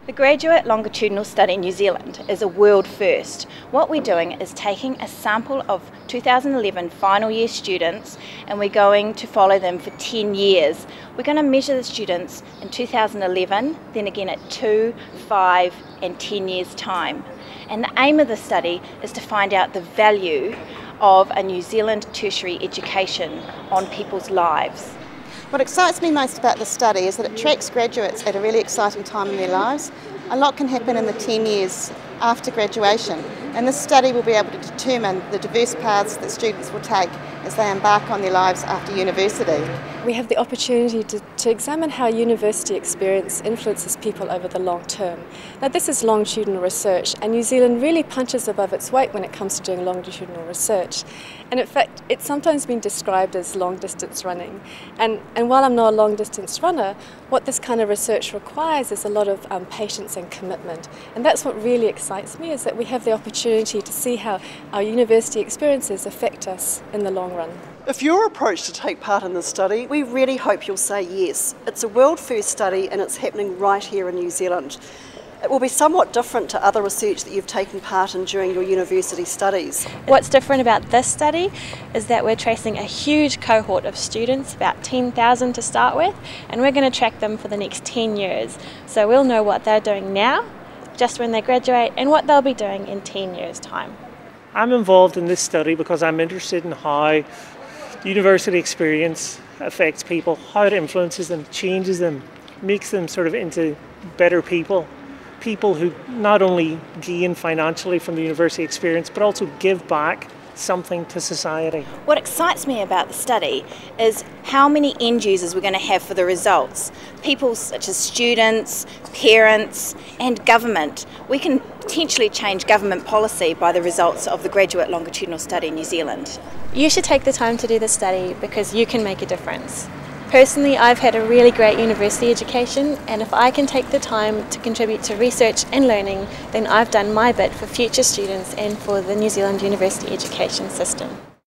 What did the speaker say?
The Graduate Longitudinal Study in New Zealand is a world first. What we're doing is taking a sample of 2011 final year students and we're going to follow them for 10 years. We're going to measure the students in 2011, then again at 2, 5 and 10 years time. And the aim of the study is to find out the value of a New Zealand tertiary education on people's lives. What excites me most about the study is that it tracks graduates at a really exciting time in their lives. A lot can happen in the 10 years after graduation, and this study will be able to determine the diverse paths that students will take as they embark on their lives after university. We have the opportunity to examine how university experience influences people over the long term. Now, this is longitudinal research, and New Zealand really punches above its weight when it comes to doing longitudinal research. And in fact, it's sometimes been described as long distance running. And while I'm not a long distance runner, what this kind of research requires is a lot of patience and commitment. And that's what really excites me, is that we have the opportunity to see how our university experiences affect us in the long run. If you're approached to take part in this study, we really hope you'll say yes. It's a world first study and it's happening right here in New Zealand. It will be somewhat different to other research that you've taken part in during your university studies. What's different about this study is that we're tracing a huge cohort of students, about 10,000 to start with, and we're going to track them for the next 10 years. So we'll know what they're doing now, just when they graduate, and what they'll be doing in 10 years' time. I'm involved in this study because I'm interested in how university experience affects people, how it influences them, changes them, makes them sort of into better people. People who not only gain financially from the university experience but also give back something to society. What excites me about the study is how many end users we're going to have for the results. People such as students, parents and government. We can potentially change government policy by the results of the Graduate Longitudinal Study in New Zealand. You should take the time to do the study because you can make a difference. Personally, I've had a really great university education, and if I can take the time to contribute to research and learning, then I've done my bit for future students and for the New Zealand university education system.